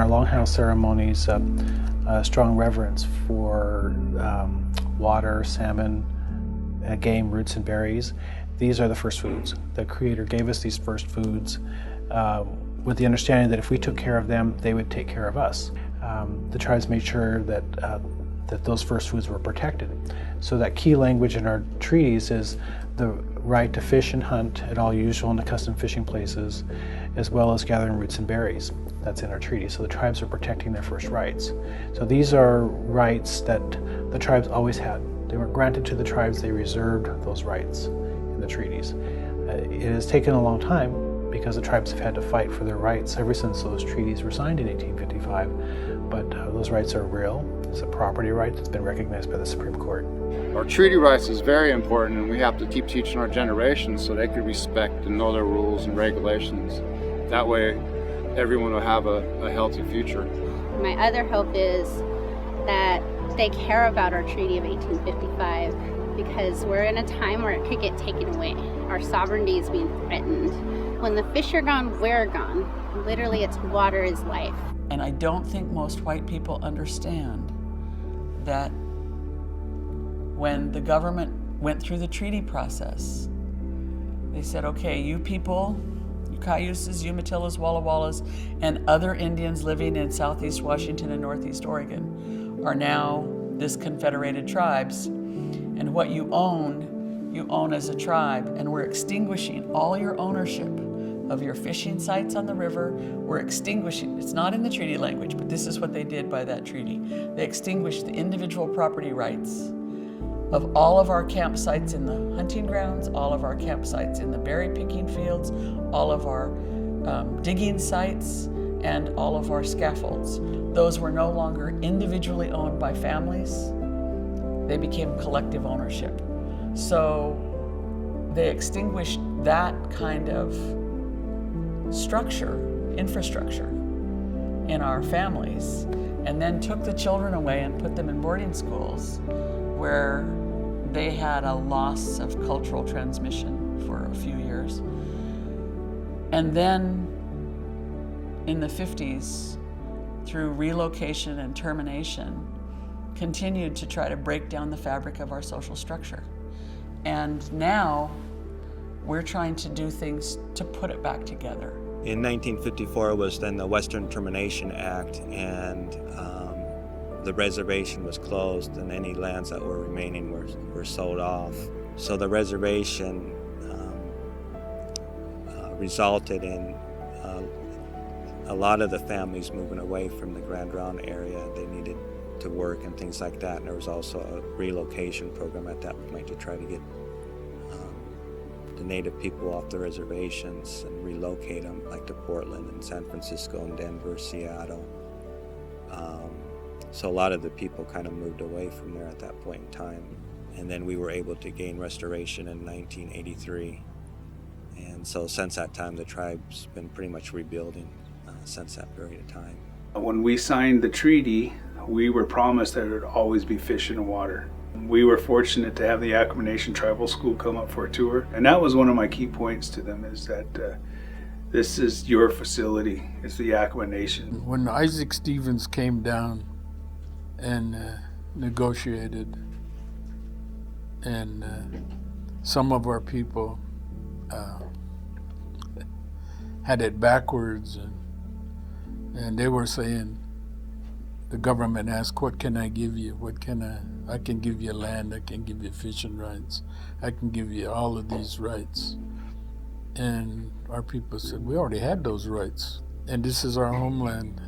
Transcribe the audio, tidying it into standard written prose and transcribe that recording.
our longhouse ceremonies a strong reverence for water, salmon, game, roots, and berries. These are the first foods. The Creator gave us these first foods with the understanding that if we took care of them, they would take care of us. The tribes made sure that those first foods were protected. So that key language in our treaties is the right to fish and hunt at all usual and accustomed fishing places, as well as gathering roots and berries. That's in our treaty. So the tribes are protecting their first rights. So these are rights that the tribes always had. They weren't granted to the tribes, they reserved those rights in the treaties. It has taken a long time because the tribes have had to fight for their rights ever since those treaties were signed in 1855. But those rights are real. It's a property right that's been recognized by the Supreme Court. Our treaty rights is very important, and we have to keep teaching our generations so they can respect and know their rules and regulations. That way, everyone will have a healthy future. My other hope is that they care about our Treaty of 1855 because we're in a time where it could get taken away. Our sovereignty is being threatened. When the fish are gone, we're gone. Literally, it's water is life. And I don't think most white people understand that when the government went through the treaty process, they said, okay, you people, you Cayuses, Umatillas, Walla Wallas, and other Indians living in Southeast Washington and Northeast Oregon are now this confederated tribes. And what you own as a tribe. And we're extinguishing all your ownership of your fishing sites on the river. We're extinguishing, it's not in the treaty language, but this is what they did by that treaty. They extinguished the individual property rights of all of our campsites in the hunting grounds, all of our campsites in the berry picking fields, all of our digging sites, and all of our scaffolds. Those were no longer individually owned by families. They became collective ownership. So they extinguished that kind of infrastructure in our families, and then took the children away and put them in boarding schools where they had a loss of cultural transmission for a few years. And then in the 50s, through relocation and termination, continued to try to break down the fabric of our social structure. And now we're trying to do things to put it back together. In 1954 was then the Western Termination Act, and the reservation was closed and any lands that were remaining were sold off. So the reservation resulted in a lot of the families moving away from the Grand Ronde area. They needed to work and things like that, and there was also a relocation program at that point to try to get the native people off the reservations and relocate them, like to Portland and San Francisco and Denver, Seattle. So a lot of the people kind of moved away from there at that point in time. And then we were able to gain restoration in 1983. And so since that time, the tribe's been pretty much rebuilding since that period of time. When we signed the treaty, we were promised that there would always be fish in the water. We were fortunate to have the Yakama Nation Tribal School come up for a tour. And that was one of my key points to them, is that this is your facility. It's the Yakama Nation. When Isaac Stevens came down and negotiated, and some of our people had it backwards, and they were saying, the government asked, what can I give you? I can give you land, I can give you fishing rights, I can give you all of these rights. And our people said, we already had those rights, and this is our homeland.